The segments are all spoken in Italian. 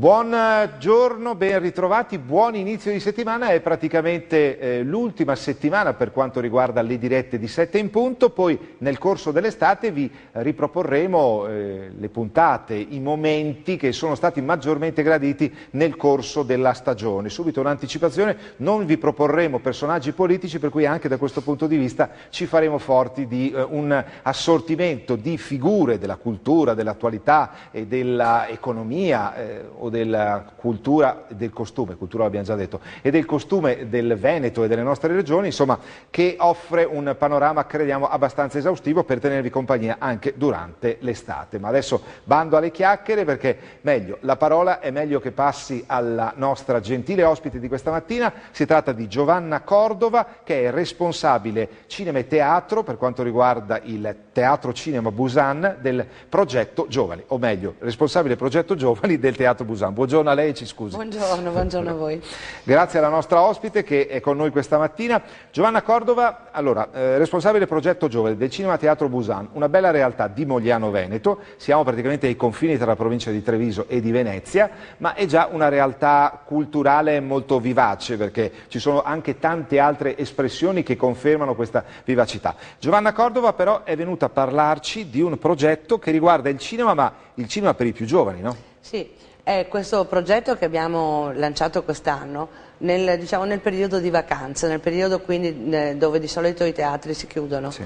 Buongiorno, ben ritrovati, buon inizio di settimana. È praticamente l'ultima settimana per quanto riguarda le dirette di 7 in punto, poi nel corso dell'estate vi riproporremo le puntate, i momenti che sono stati maggiormente graditi nel corso della stagione. Subito un'anticipazione: non vi proporremo personaggi politici, per cui anche da questo punto di vista ci faremo forti di un assortimento di figure della cultura, dell'attualità e dell'economia o della cultura, del costume, cultura l'abbiamo già detto, e del costume del Veneto e delle nostre regioni, insomma, che offre un panorama, crediamo, abbastanza esaustivo per tenervi compagnia anche durante l'estate. Ma adesso bando alle chiacchiere, perché meglio, la parola è meglio che passi alla nostra gentile ospite di questa mattina. Si tratta di Giovanna Cordova, che è responsabile cinema e teatro per quanto riguarda il Teatro Cinema Busan del progetto Giovani, o meglio, responsabile progetto Giovani del Teatro Busan. Buongiorno a lei, ci scusi. Buongiorno a voi. Grazie alla nostra ospite che è con noi questa mattina. Giovanna Cordova, allora, responsabile progetto Giovani del Cinema Teatro Busan, una bella realtà di Mogliano Veneto. Siamo praticamente ai confini tra la provincia di Treviso e di Venezia, ma è già una realtà culturale molto vivace, perché ci sono anche tante altre espressioni che confermano questa vivacità. Giovanna Cordova però è venuta a parlarci di un progetto che riguarda il cinema, ma il cinema per i più giovani, no? Sì. È questo progetto che abbiamo lanciato quest'anno nel periodo di vacanze, nel periodo quindi dove di solito i teatri si chiudono. Sì.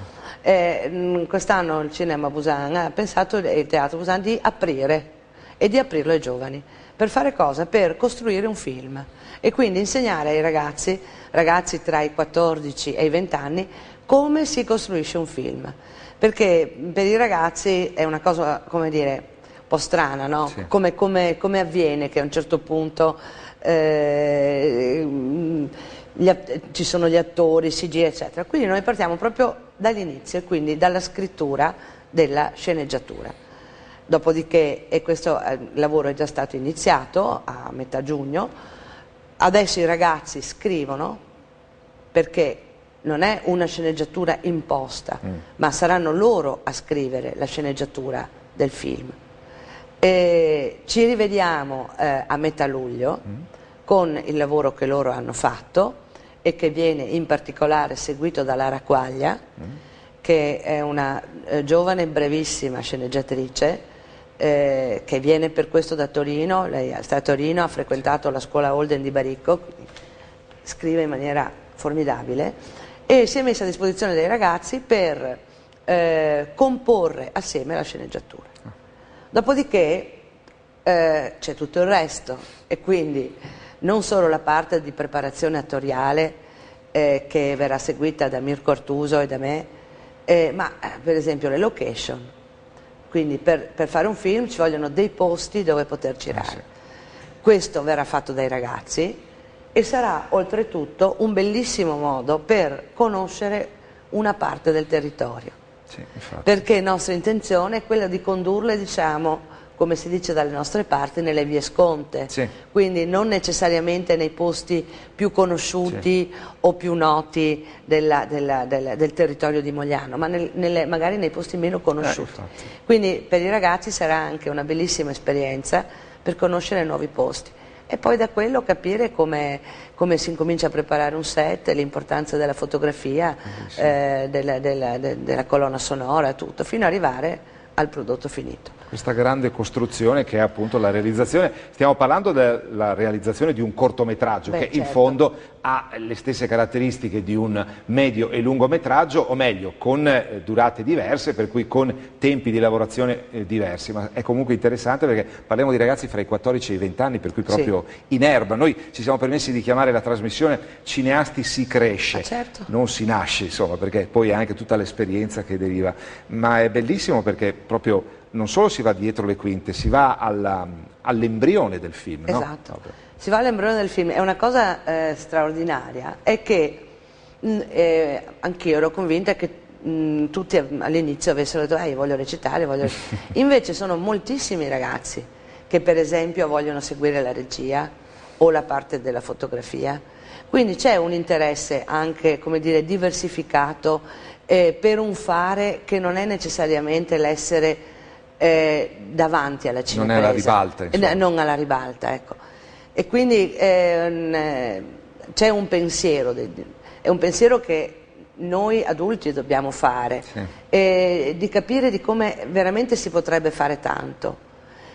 Quest'anno il Cinema Busan ha pensato, il Teatro Busan, di aprire e di aprirlo ai giovani. Per fare cosa? Per costruire un film e quindi insegnare ai ragazzi tra i 14 e i 20 anni come si costruisce un film. Perché per i ragazzi è una cosa, come dire, un po' strana, no? Sì. Come avviene che a un certo punto ci sono gli attori, CG, eccetera. Quindi noi partiamo proprio dall'inizio, quindi dalla scrittura della sceneggiatura. Dopodiché, e questo lavoro è già stato iniziato a metà giugno, adesso i ragazzi scrivono, perché non è una sceneggiatura imposta, ma saranno loro a scrivere la sceneggiatura del film. Ci rivediamo a metà luglio con il lavoro che loro hanno fatto e che viene in particolare seguito da Lara Quaglia, che è una giovane brevissima sceneggiatrice che viene per questo da Torino. Lei sta a Torino, ha frequentato la scuola Holden di Baricco, scrive in maniera formidabile e si è messa a disposizione dei ragazzi per comporre assieme la sceneggiatura. Dopodiché c'è tutto il resto e quindi non solo la parte di preparazione attoriale che verrà seguita da Mirko Artuso e da me, ma per esempio le location. Quindi per fare un film ci vogliono dei posti dove poter girare. Sì. Questo verrà fatto dai ragazzi e sarà oltretutto un bellissimo modo per conoscere una parte del territorio. Sì, perché nostra intenzione è quella di condurle, diciamo, come si dice dalle nostre parti, nelle vie sconte. Sì. Quindi non necessariamente nei posti più conosciuti, sì, o più noti del territorio di Mogliano, ma magari nei posti meno conosciuti. Quindi per i ragazzi sarà anche una bellissima esperienza per conoscere nuovi posti. E poi da quello capire come si incomincia a preparare un set, l'importanza della fotografia, della colonna sonora, tutto, fino ad arrivare al prodotto finito. Questa grande costruzione che è appunto la realizzazione, stiamo parlando della realizzazione di un cortometraggio che certo, in fondo ha le stesse caratteristiche di un medio e lungometraggio, o meglio, con durate diverse, per cui con tempi di lavorazione diversi, ma è comunque interessante perché parliamo di ragazzi fra i 14 e i 20 anni, per cui proprio sì, in erba. Noi ci siamo permessi di chiamare la trasmissione Cineasti si cresce, certo, non si nasce, insomma, perché poi anche tutta l'esperienza che deriva, ma è bellissimo perché proprio non solo si va dietro le quinte, si va all'embrione del film. Esatto, no? Si va all'embrione del film. È una cosa straordinaria, è che anch'io ero convinta che tutti all'inizio avessero detto io voglio recitare, invece sono moltissimi ragazzi che per esempio vogliono seguire la regia o la parte della fotografia, quindi c'è un interesse anche, come dire, diversificato per un fare che non è necessariamente l'essere davanti alla cinepresa. Non è alla ribalta, insomma. Non alla ribalta, ecco. E quindi c'è un pensiero, è un pensiero che noi adulti dobbiamo fare, sì. Di capire di come veramente si potrebbe fare tanto,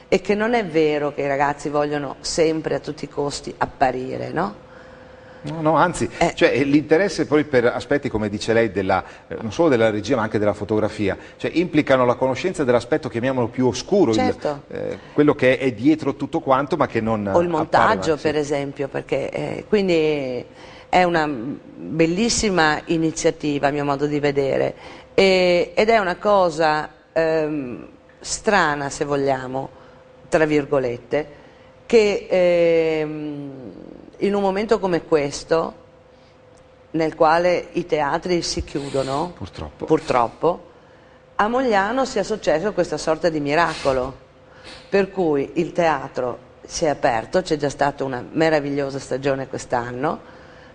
e che non è vero che i ragazzi vogliono sempre a tutti i costi apparire, no? No, no, anzi, cioè, l'interesse poi per aspetti, come dice lei, non solo della regia ma anche della fotografia, cioè implicano la conoscenza dell'aspetto, chiamiamolo, più oscuro, certo. Quello che è dietro tutto quanto ma che non o il montaggio, sì. per esempio, perché quindi è una bellissima iniziativa a mio modo di vedere, ed è una cosa strana, se vogliamo, tra virgolette, che in un momento come questo, nel quale i teatri si chiudono, purtroppo, a Mogliano sia successo questa sorta di miracolo, per cui il teatro si è aperto, c'è già stata una meravigliosa stagione quest'anno,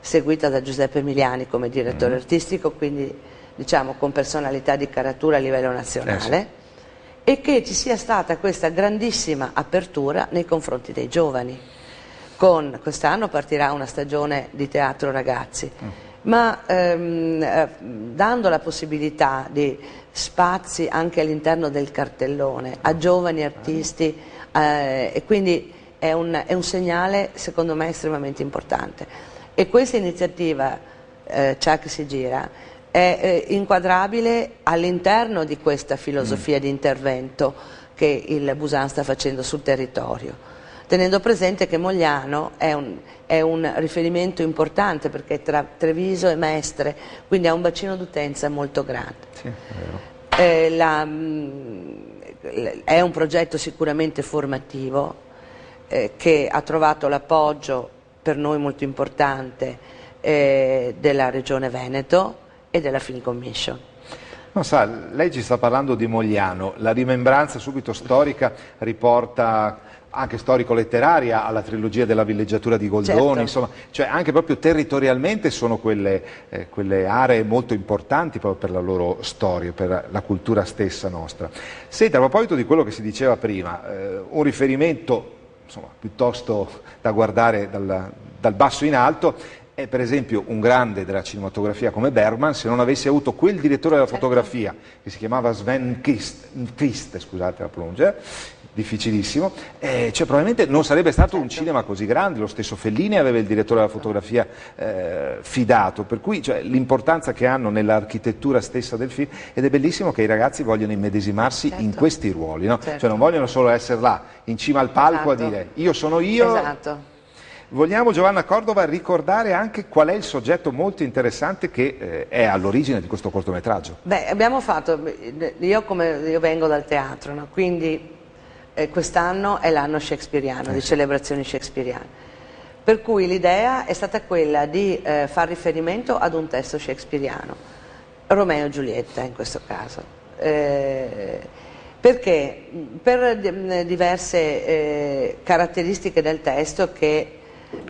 seguita da Giuseppe Emiliani come direttore artistico, quindi diciamo con personalità di caratura a livello nazionale, e che ci sia stata questa grandissima apertura nei confronti dei giovani. Quest'anno partirà una stagione di teatro ragazzi, ma dando la possibilità di spazi anche all'interno del cartellone a giovani artisti, e quindi è un segnale secondo me estremamente importante. E questa iniziativa, Chuck si gira, è inquadrabile all'interno di questa filosofia di intervento che il Busan sta facendo sul territorio, tenendo presente che Mogliano è un riferimento importante, perché è tra Treviso e Mestre, quindi ha un bacino d'utenza molto grande. Sì, è vero. È un progetto sicuramente formativo, che ha trovato l'appoggio per noi molto importante della Regione Veneto e della Film Commission. Non sa, lei ci sta parlando di Mogliano, la rimembranza subito storica riporta anche storico-letteraria alla trilogia della villeggiatura di Goldoni, certo. Insomma, cioè anche proprio territorialmente sono quelle aree molto importanti proprio per la loro storia, per la cultura stessa nostra. Senta, a proposito di quello che si diceva prima, un riferimento insomma, piuttosto da guardare dal basso in alto è per esempio un grande della cinematografia come Bergman, se non avesse avuto quel direttore della fotografia che si chiamava Sven Kvist, scusate la pronuncia, difficilissimo, cioè probabilmente non sarebbe stato un cinema così grande. Lo stesso Fellini aveva il direttore della fotografia fidato, per cui cioè, l'importanza che hanno nell'architettura stessa del film, ed è bellissimo che i ragazzi vogliono immedesimarsi in questi ruoli, no? Cioè non vogliono solo essere là in cima al palco a dire io sono io. Vogliamo, Giovanna Cordova, ricordare anche qual è il soggetto molto interessante che è all'origine di questo cortometraggio. Beh, abbiamo fatto, io vengo dal teatro, no? Quindi quest'anno è l'anno shakespeariano, di celebrazioni shakespeariane, per cui l'idea è stata quella di far riferimento ad un testo shakespeariano, Romeo e Giulietta in questo caso, perché per diverse caratteristiche del testo che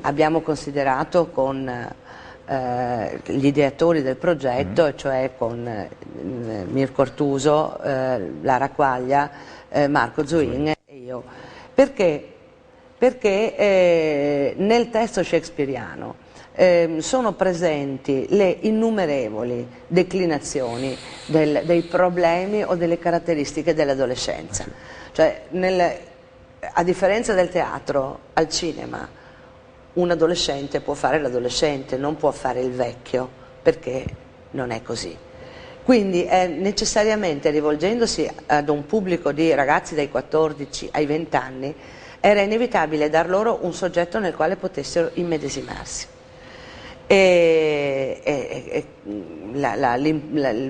abbiamo considerato con gli ideatori del progetto, cioè con Mirko Ortuso, Lara Quaglia, Marco Zuin e io. Perché nel testo shakespeariano sono presenti le innumerevoli declinazioni dei problemi o delle caratteristiche dell'adolescenza. Cioè, a differenza del teatro, al cinema un adolescente può fare l'adolescente, non può fare il vecchio, perché non è così. Quindi necessariamente rivolgendosi ad un pubblico di ragazzi dai 14 ai 20 anni, era inevitabile dar loro un soggetto nel quale potessero immedesimarsi. Il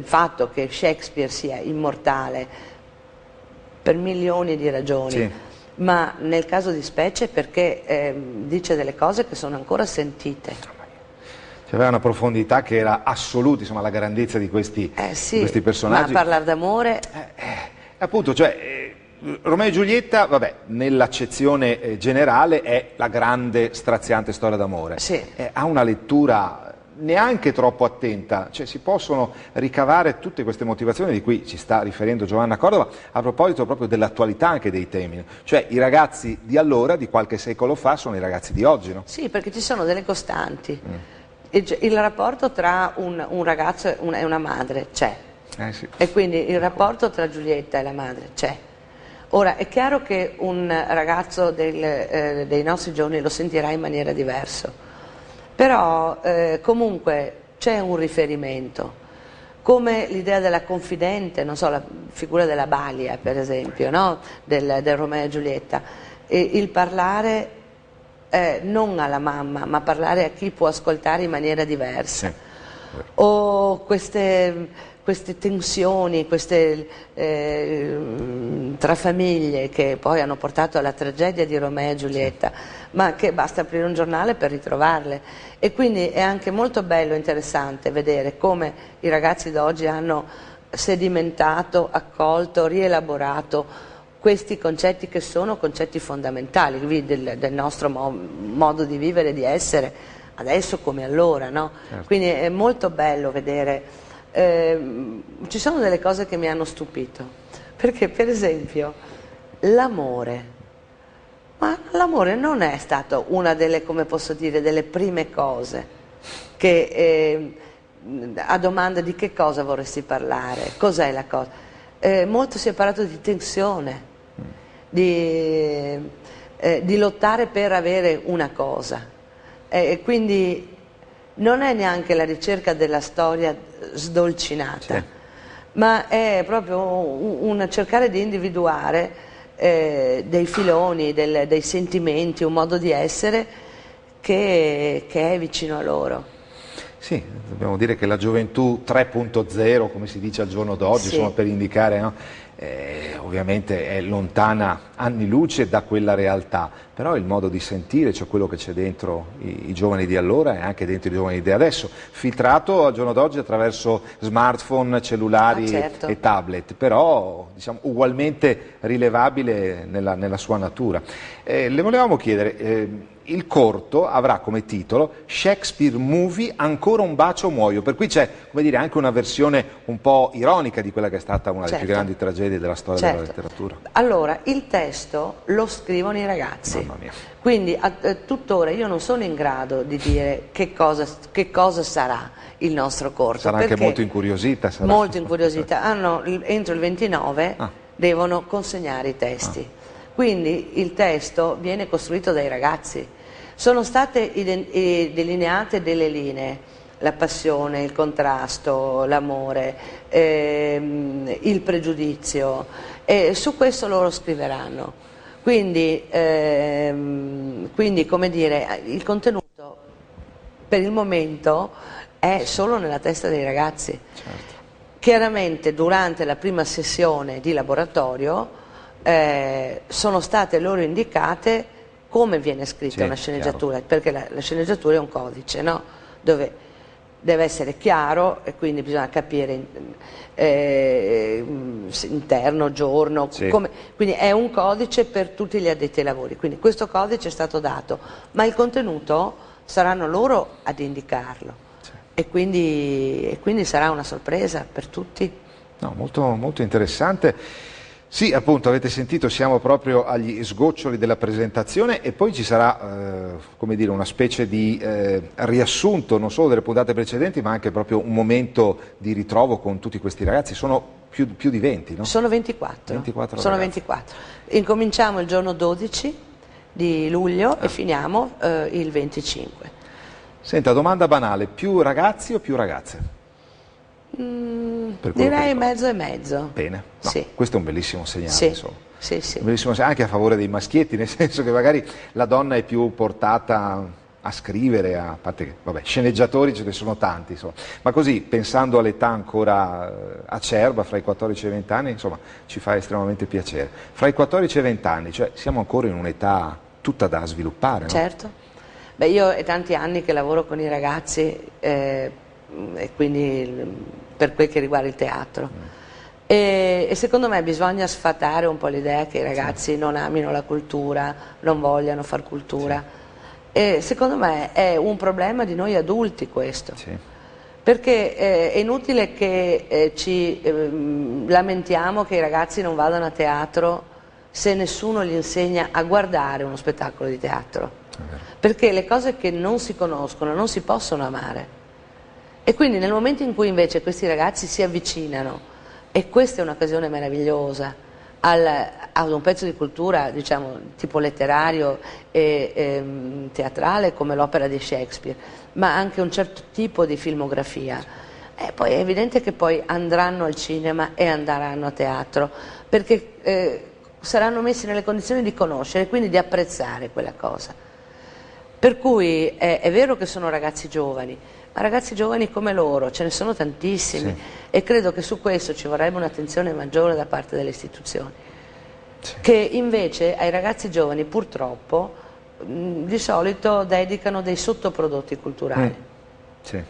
fatto che Shakespeare sia immortale per milioni di ragioni, ma nel caso di specie perché dice delle cose che sono ancora sentite. C'aveva una profondità che era assoluta, insomma, la grandezza di questi personaggi. Ma parlare d'amore... appunto, cioè, Romeo e Giulietta, vabbè, nell'accezione generale è la grande straziante storia d'amore. Ha una lettura neanche troppo attenta, cioè si possono ricavare tutte queste motivazioni di cui ci sta riferendo Giovanna Cordova a proposito proprio dell'attualità anche dei temi, cioè i ragazzi di allora, di qualche secolo fa, sono i ragazzi di oggi, no? Sì, perché ci sono delle costanti. Il rapporto tra un ragazzo e una madre c'è, Sì. e quindi il rapporto tra Giulietta e la madre c'è. Ora, è chiaro che un ragazzo dei nostri giorni lo sentirà in maniera diversa, però comunque c'è un riferimento, come l'idea della confidente, non so, la figura della Balia per esempio, no? del Romeo e Giulietta, e il parlare non alla mamma, ma parlare a chi può ascoltare in maniera diversa. Sì. O queste tensioni, tra famiglie che poi hanno portato alla tragedia di Romeo e Giulietta, ma che basta aprire un giornale per ritrovarle. E quindi è anche molto bello e interessante vedere come i ragazzi d'oggi hanno sedimentato, accolto, rielaborato questi concetti che sono concetti fondamentali del nostro modo di vivere e di essere, adesso come allora, no? Certo. Quindi è molto bello vedere. Ci sono delle cose che mi hanno stupito, perché per esempio l'amore, ma l'amore non è stato una delle, come posso dire, delle prime cose che a domanda di che cosa vorresti parlare, cos'è la cosa, molto si è parlato di tensione, di lottare per avere una cosa, quindi non è neanche la ricerca della storia sdolcinata, Sì. ma è proprio un cercare di individuare dei filoni, dei sentimenti, un modo di essere che è vicino a loro. Sì, dobbiamo dire che la gioventù 3.0, come si dice al giorno d'oggi, Sì. insomma, per indicare, no? Ovviamente è lontana anni luce da quella realtà, però il modo di sentire, cioè quello che c'è dentro i giovani di allora e anche dentro i giovani di adesso, filtrato al giorno d'oggi attraverso smartphone, cellulari Certo. e tablet, però diciamo, ugualmente rilevabile nella sua natura. Le volevamo chiedere, il corto avrà come titolo Shakespeare Movie, ancora un bacio muoio, per cui c'è, come dire, anche una versione un po' ironica di quella che è stata una delle più grandi tragedie della storia della letteratura. Allora, il testo lo scrivono i ragazzi, Mamma mia. quindi tuttora io non sono in grado di dire che cosa sarà il nostro corto. Sarà anche perché molto incuriosita. Sarà. Molto incuriosita. Entro il 29 devono consegnare i testi, quindi il testo viene costruito dai ragazzi. Sono state delineate delle linee, la passione, il contrasto, l'amore, il pregiudizio, e su questo loro scriveranno. Quindi come dire, il contenuto per il momento è solo nella testa dei ragazzi. Certo. Chiaramente durante la prima sessione di laboratorio sono state loro indicate come viene scritta una sceneggiatura, perché la sceneggiatura è un codice, no? Dove deve essere chiaro e quindi bisogna capire interno, giorno, quindi è un codice per tutti gli addetti ai lavori, quindi questo codice è stato dato, ma il contenuto saranno loro ad indicarlo e quindi sarà una sorpresa per tutti. No, molto, molto interessante. Sì, appunto, avete sentito, siamo proprio agli sgoccioli della presentazione e poi ci sarà, come dire, una specie di riassunto non solo delle puntate precedenti, ma anche proprio un momento di ritrovo con tutti questi ragazzi. Sono più di 20, no? Sono 24. 24 sono ragazzi. 24. Incominciamo il giorno 12 di luglio e finiamo il 25. Senta, domanda banale, più ragazzi o più ragazze? Direi mezzo e mezzo. Bene, no, sì. Questo è un bellissimo segnale, sì. insomma. Sì, sì. Un bellissimo segnale anche a favore dei maschietti, nel senso che magari la donna è più portata a scrivere, a parte che, vabbè, sceneggiatori ce ne sono tanti, insomma. Ma così, pensando all'età ancora acerba, fra i 14 e i 20 anni, insomma, ci fa estremamente piacere. Fra i 14 e i 20 anni, cioè siamo ancora in un'età tutta da sviluppare, no? Certo. Beh, io è tanti anni che lavoro con i ragazzi e quindi per quel che riguarda il teatro. E secondo me bisogna sfatare un po' l'idea che i ragazzi non amino la cultura, non vogliano far cultura. E secondo me è un problema di noi adulti questo, Sì. perché è inutile che ci lamentiamo che i ragazzi non vadano a teatro se nessuno gli insegna a guardare uno spettacolo di teatro, perché le cose che non si conoscono non si possono amare. E quindi nel momento in cui invece questi ragazzi si avvicinano, e questa è un'occasione meravigliosa, a un pezzo di cultura, diciamo, tipo letterario e teatrale come l'opera di Shakespeare, ma anche un certo tipo di filmografia, poi è evidente che poi andranno al cinema e andranno a teatro, perché saranno messi nelle condizioni di conoscere e quindi di apprezzare quella cosa. Per cui è vero che sono ragazzi giovani, ma ragazzi giovani come loro ce ne sono tantissimi, Sì. e credo che su questo ci vorrebbe un'attenzione maggiore da parte delle istituzioni, Sì. che invece ai ragazzi giovani purtroppo di solito dedicano dei sottoprodotti culturali. Sì.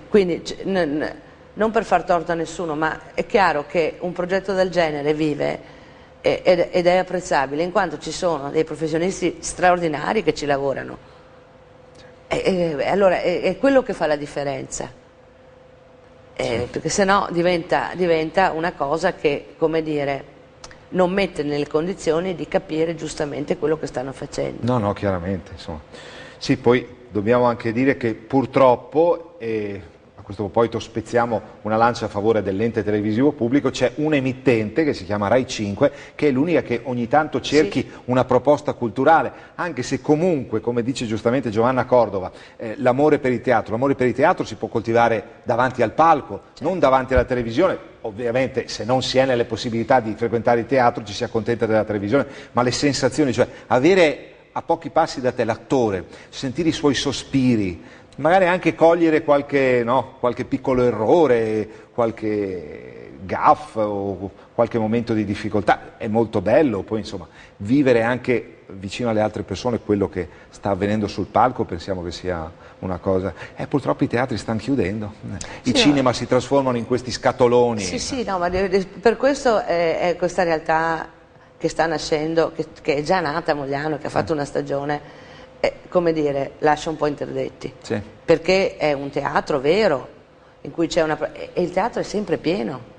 Quindi non per far torto a nessuno, ma è chiaro che un progetto del genere vive ed è apprezzabile in quanto ci sono dei professionisti straordinari che ci lavorano. Allora è quello che fa la differenza, perché sennò diventa una cosa che, come dire, non mette nelle condizioni di capire giustamente quello che stanno facendo. No, no, chiaramente, insomma. Sì, poi dobbiamo anche dire che purtroppo, a questo proposito spezziamo una lancia a favore dell'ente televisivo pubblico, c'è un emittente che si chiama Rai 5, che è l'unica che ogni tanto cerchi una proposta culturale, anche se comunque, come dice giustamente Giovanna Cordova, l'amore per il teatro si può coltivare davanti al palco, non davanti alla televisione. Ovviamente se non si è nelle possibilità di frequentare il teatro ci si accontenta della televisione, ma le sensazioni, cioè avere a pochi passi da te l'attore, sentire i suoi sospiri, magari anche cogliere qualche piccolo errore, qualche gaffe o qualche momento di difficoltà, è molto bello. Poi insomma vivere anche vicino alle altre persone quello che sta avvenendo sul palco, pensiamo che sia una cosa. Purtroppo i teatri stanno chiudendo, i cinema si trasformano in questi scatoloni. Sì, no, ma per questo è questa realtà che sta nascendo, che è già nata a Mogliano, che ha fatto una stagione, come dire, lascia un po' interdetti, perché è un teatro vero, in cui c'è e il teatro è sempre pieno,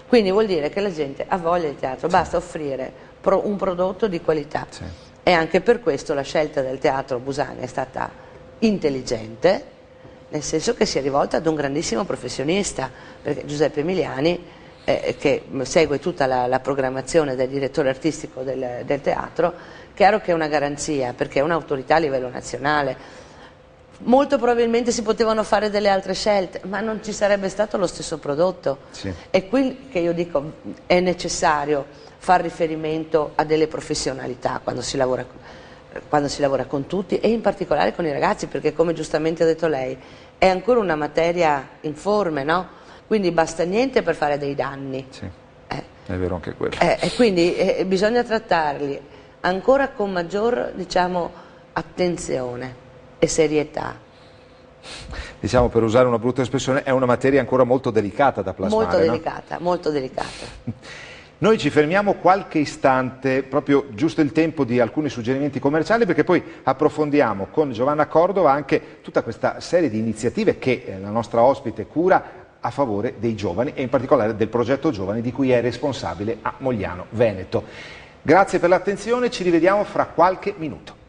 quindi vuol dire che la gente ha voglia di teatro, basta offrire un prodotto di qualità, e anche per questo la scelta del Teatro Busani è stata intelligente, nel senso che si è rivolta ad un grandissimo professionista, perché Giuseppe Emiliani, che segue tutta la programmazione del direttore artistico del teatro, chiaro che è una garanzia, perché è un'autorità a livello nazionale. Molto probabilmente si potevano fare delle altre scelte, ma non ci sarebbe stato lo stesso prodotto. È qui che io dico è necessario far riferimento a delle professionalità quando si lavora con tutti, e in particolare con i ragazzi, perché come giustamente ha detto lei è ancora una materia informe, no? Quindi basta niente per fare dei danni. È vero anche quello. E quindi bisogna trattarli ancora con maggior, diciamo, attenzione e serietà. Diciamo, per usare una brutta espressione, è una materia ancora molto delicata da plasmare. Molto delicata, no? Molto delicata. Noi ci fermiamo qualche istante, proprio giusto il tempo di alcuni suggerimenti commerciali, perché poi approfondiamo con Giovanna Cordova anche tutta questa serie di iniziative che la nostra ospite cura a favore dei giovani e in particolare del progetto Giovani di cui è responsabile a Mogliano Veneto. Grazie per l'attenzione, ci rivediamo fra qualche minuto.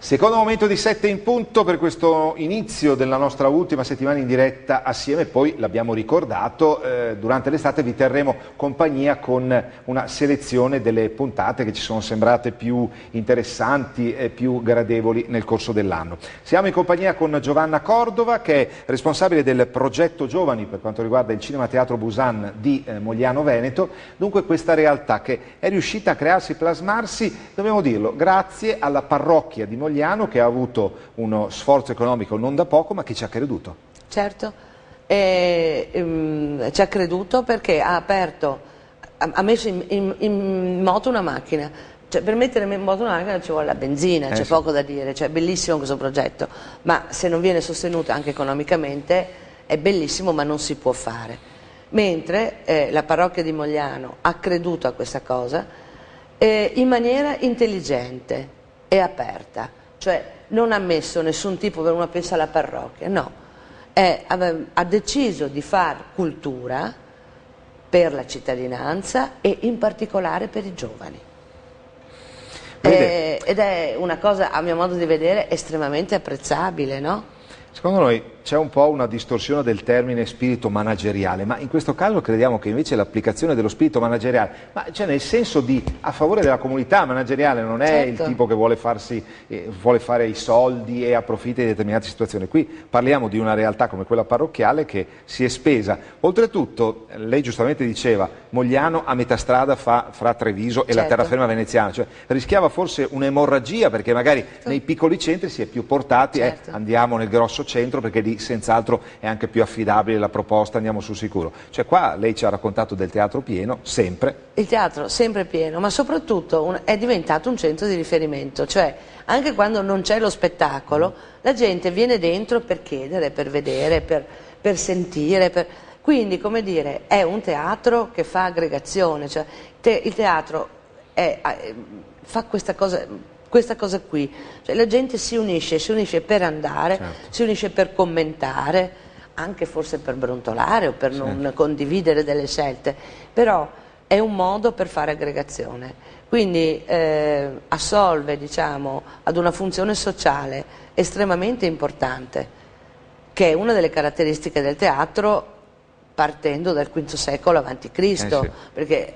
Secondo momento di 7 in punto per questo inizio della nostra ultima settimana in diretta assieme, poi l'abbiamo ricordato, durante l'estate vi terremo compagnia con una selezione delle puntate che ci sono sembrate più interessanti e più gradevoli nel corso dell'anno. Siamo in compagnia con Giovanna Cordova, che è responsabile del progetto Giovani per quanto riguarda il Cinema Teatro Busan di Mogliano Veneto. Dunque questa realtà che è riuscita a crearsi e plasmarsi, dobbiamo dirlo, grazie alla parrocchia di Mogliano, che ha avuto uno sforzo economico non da poco, ma che ci ha creduto. Certo, ci ha creduto perché ha messo in moto una macchina. Cioè, per mettere in moto una macchina ci vuole la benzina, c'è poco da dire, cioè, è bellissimo questo progetto, ma se non viene sostenuto anche economicamente è bellissimo ma non si può fare. Mentre la parrocchia di Mogliano ha creduto a questa cosa in maniera intelligente e aperta, cioè non ha messo nessun tipo, per uno pensa alla parrocchia, no, ha deciso di far cultura per la cittadinanza e in particolare per i giovani. Ed è una cosa, a mio modo di vedere, estremamente apprezzabile, no? Secondo noi c'è un po' una distorsione del termine spirito manageriale, ma in questo caso crediamo che invece l'applicazione dello spirito manageriale, ma cioè nel senso di a favore della comunità manageriale, non è il tipo che vuole fare i soldi e approfitta di determinate situazioni. Qui parliamo di una realtà come quella parrocchiale che si è spesa. Oltretutto, lei giustamente diceva, Mogliano a metà strada fra Treviso e la terraferma veneziana, cioè rischiava forse un'emorragia perché magari nei piccoli centri si è più portati, andiamo nel grosso centro perché lì senz'altro è anche più affidabile la proposta, andiamo sul sicuro. Cioè qua lei ci ha raccontato del teatro pieno, sempre. Il teatro sempre pieno, ma soprattutto è diventato un centro di riferimento, cioè anche quando non c'è lo spettacolo, la gente viene dentro per chiedere, per vedere, per sentire, quindi come dire è un teatro che fa aggregazione, cioè il teatro fa questa cosa qui, cioè la gente si unisce per andare, si unisce per commentare, anche forse per brontolare o per non condividere delle scelte, però è un modo per fare aggregazione, quindi assolve, diciamo, ad una funzione sociale estremamente importante, che è una delle caratteristiche del teatro partendo dal V secolo a.C., perché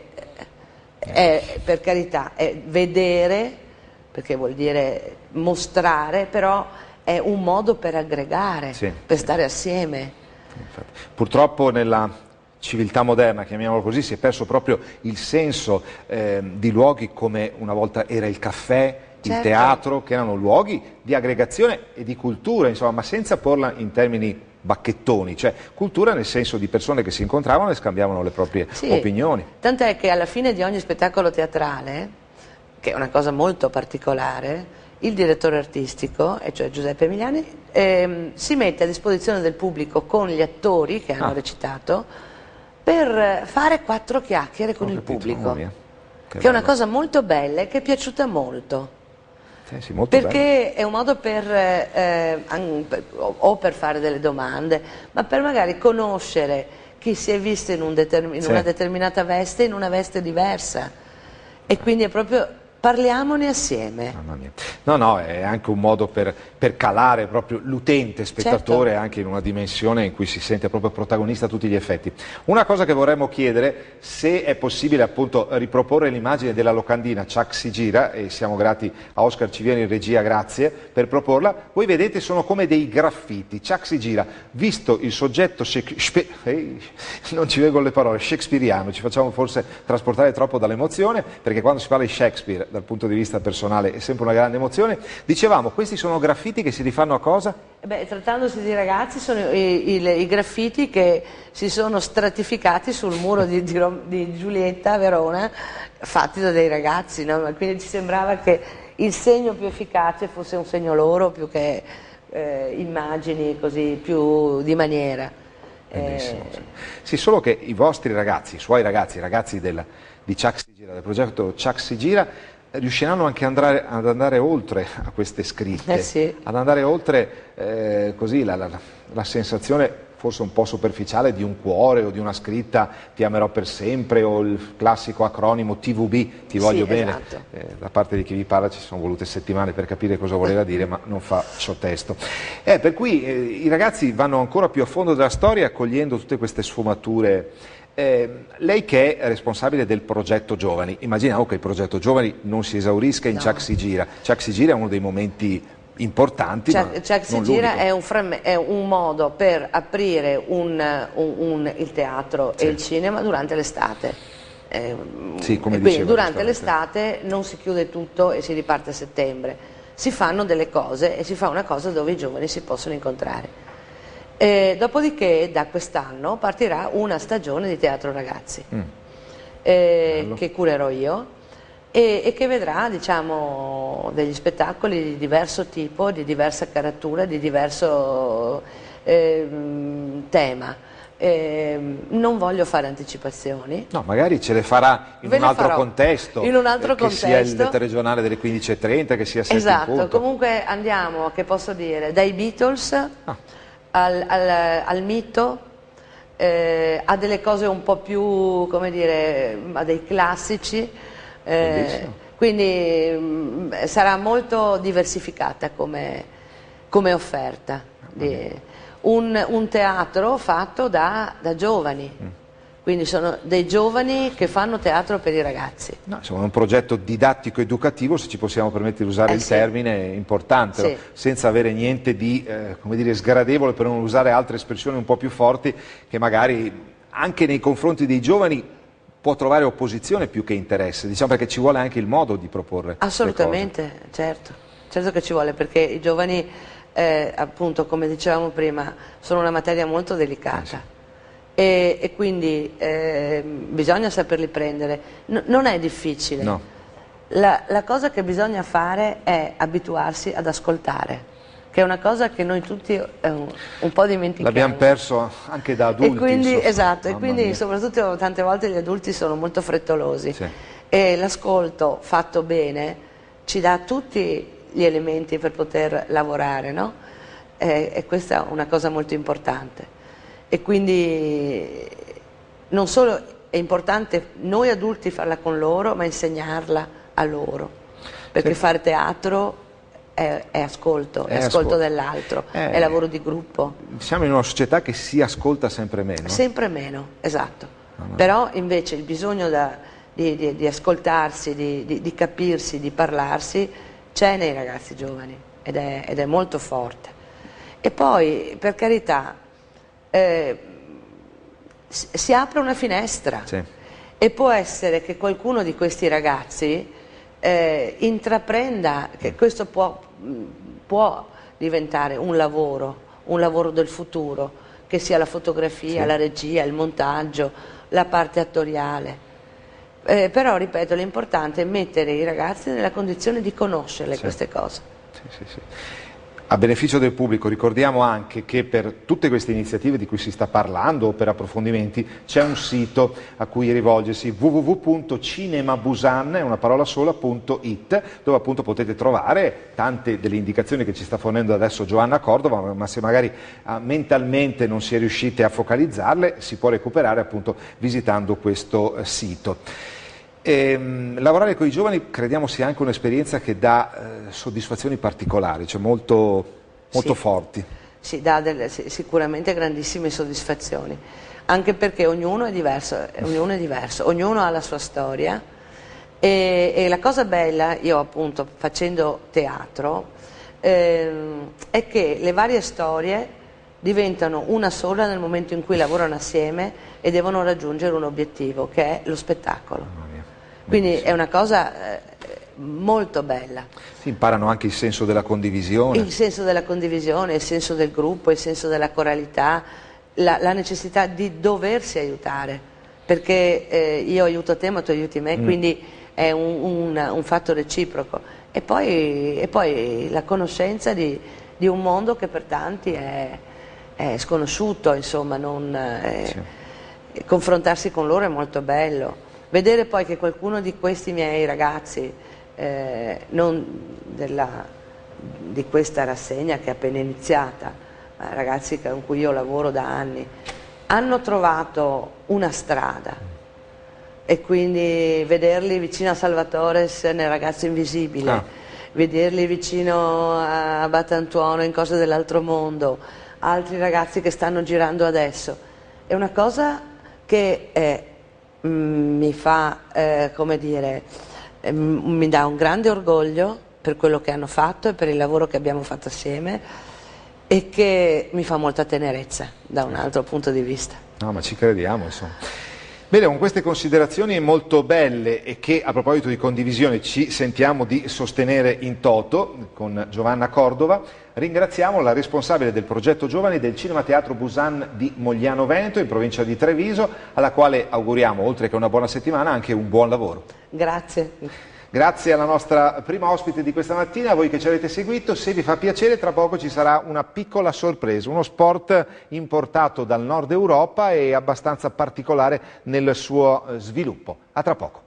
per carità è vedere, perché vuol dire mostrare, però è un modo per aggregare, per stare assieme. Infatti. Purtroppo nella civiltà moderna, chiamiamolo così, si è perso proprio il senso di luoghi come una volta era il caffè, il teatro, che erano luoghi di aggregazione e di cultura, insomma, ma senza porla in termini bacchettoni, cioè cultura nel senso di persone che si incontravano e scambiavano le proprie opinioni. Tant'è che alla fine di ogni spettacolo teatrale, che è una cosa molto particolare, il direttore artistico, e cioè Giuseppe Emiliani, si mette a disposizione del pubblico con gli attori che hanno recitato per fare 4 chiacchiere con il pubblico, che è una cosa molto bella e che è piaciuta molto. Perché è un modo o per fare delle domande, ma per magari conoscere chi si è visto in una determinata veste, in una veste diversa, e quindi è proprio parliamone assieme. Mamma mia. No, è anche un modo per calare proprio l'utente, spettatore, anche in una dimensione in cui si sente proprio protagonista a tutti gli effetti. Una cosa che vorremmo chiedere, se è possibile appunto riproporre l'immagine della locandina Chuck si gira, e siamo grati a Oscar Civiani in regia, grazie per proporla. Voi vedete, sono come dei graffiti. Chuck si gira, visto il soggetto non ci vengono le parole, shakespeariano, ci facciamo forse trasportare troppo dall'emozione, perché quando si parla di Shakespeare dal punto di vista personale è sempre una grande emozione. Dicevamo, questi sono graffiti che si rifanno a cosa? Trattandosi di ragazzi, sono i graffiti che si sono stratificati sul muro di Giulietta a Verona, fatti da dei ragazzi, no? Quindi ci sembrava che il segno più efficace fosse un segno loro più che immagini così più di maniera. Sì, solo che i vostri ragazzi, i suoi ragazzi, i ragazzi di Chuck si gira, del progetto Chuck si gira, riusciranno anche ad andare oltre a queste scritte, ad andare oltre così la sensazione forse un po' superficiale di un cuore o di una scritta ti amerò per sempre, o il classico acronimo TVB, ti voglio bene. Da parte di chi vi parla ci sono volute settimane per capire cosa voleva dire, ma non fa ciò testo. Per cui i ragazzi vanno ancora più a fondo della storia, accogliendo tutte queste sfumature. Lei che è responsabile del progetto Giovani, immaginiamo che il progetto Giovani non si esaurisca in Chuck si gira. Chuck si gira è uno dei momenti importanti, Chuck si gira è un modo per aprire il teatro e il cinema durante l'estate. Quindi durante l'estate non si chiude tutto e si riparte a settembre, si fanno delle cose e si fa una cosa dove i giovani si possono incontrare. Dopodiché da quest'anno partirà una stagione di teatro ragazzi che curerò io e che vedrà, diciamo, degli spettacoli di diverso tipo, di diversa caratura, di diverso tema. Non voglio fare anticipazioni. No, magari ce le farà in un altro contesto, in un altro che contesto. sia il telegiornale delle 15:30, che sia 7 in Esatto, punto. comunque andiamo, che posso dire, dai Beatles al mito, a delle cose un po' più, come dire, a dei classici, quindi sarà molto diversificata come offerta. Un teatro fatto da giovani. Quindi sono dei giovani che fanno teatro per i ragazzi. No, insomma, è un progetto didattico educativo, se ci possiamo permettere di usare il termine, importante, no? Senza avere niente di come dire, sgradevole, per non usare altre espressioni un po' più forti, che magari anche nei confronti dei giovani può trovare opposizione più che interesse, diciamo, perché ci vuole anche il modo di proporre. Assolutamente, certo che ci vuole, perché i giovani, appunto, come dicevamo prima, sono una materia molto delicata. E quindi bisogna saperli prendere. Non è difficile. No. La cosa che bisogna fare è abituarsi ad ascoltare, che è una cosa che noi tutti un po' dimentichiamo. L'abbiamo perso anche da adulti. E quindi, esatto, e quindi mia. soprattutto tante volte gli adulti sono molto frettolosi. E l'ascolto fatto bene ci dà tutti gli elementi per poter lavorare, no? E questa è una cosa molto importante. E quindi non solo è importante noi adulti farla con loro, ma insegnarla a loro, perché fare teatro è ascolto, è ascolto dell'altro, è lavoro di gruppo. Siamo in una società che si ascolta sempre meno. Sempre meno, esatto. Però invece il bisogno di ascoltarsi, di capirsi, di parlarsi, c'è nei ragazzi giovani ed è molto forte. E poi, per carità, si apre una finestra e può essere che qualcuno di questi ragazzi intraprenda, che questo può diventare un lavoro del futuro, che sia la fotografia, la regia, il montaggio, la parte attoriale. Però, ripeto, l'importante è mettere i ragazzi nella condizione di conoscerle queste cose. A beneficio del pubblico ricordiamo anche che per tutte queste iniziative di cui si sta parlando o per approfondimenti c'è un sito a cui rivolgersi, www.cinemabusan, è una parola sola.it, dove appunto potete trovare tante delle indicazioni che ci sta fornendo adesso Giovanna Cordova, ma se magari mentalmente non si è riuscite a focalizzarle si può recuperare appunto visitando questo sito. Lavorare con i giovani crediamo sia anche un'esperienza che dà soddisfazioni particolari, cioè molto forti. Sì, dà sicuramente grandissime soddisfazioni, anche perché ognuno è diverso, ognuno ha la sua storia e la cosa bella, io appunto facendo teatro, è che le varie storie diventano una sola nel momento in cui lavorano assieme e devono raggiungere un obiettivo, che è lo spettacolo. Quindi è una cosa molto bella. Si imparano anche il senso della condivisione. Il senso della condivisione, il senso del gruppo, il senso della coralità, la necessità di doversi aiutare, perché io aiuto te ma tu aiuti me, quindi è un fatto reciproco. E poi la conoscenza di un mondo che per tanti è sconosciuto, insomma, confrontarsi con loro è molto bello. Vedere poi che qualcuno di questi miei ragazzi, non di questa rassegna che è appena iniziata, ma ragazzi con cui io lavoro da anni, hanno trovato una strada, e quindi vederli vicino a Salvatore nel Ragazzo Invisibile, vederli vicino a Batantuono in Cose dell'altro mondo, altri ragazzi che stanno girando adesso, è una cosa che mi fa, come dire, mi dà un grande orgoglio per quello che hanno fatto e per il lavoro che abbiamo fatto assieme, e che mi fa molta tenerezza da un altro punto di vista. No, ma ci crediamo, insomma. Bene, con queste considerazioni molto belle e che a proposito di condivisione ci sentiamo di sostenere in toto con Giovanna Cordova, ringraziamo la responsabile del progetto Giovani del Cinema Teatro Busan di Mogliano Veneto in provincia di Treviso, alla quale auguriamo, oltre che una buona settimana, anche un buon lavoro. Grazie. Grazie alla nostra prima ospite di questa mattina, a voi che ci avete seguito. Se vi fa piacere, tra poco ci sarà una piccola sorpresa, uno sport importato dal nord Europa e abbastanza particolare nel suo sviluppo. A tra poco.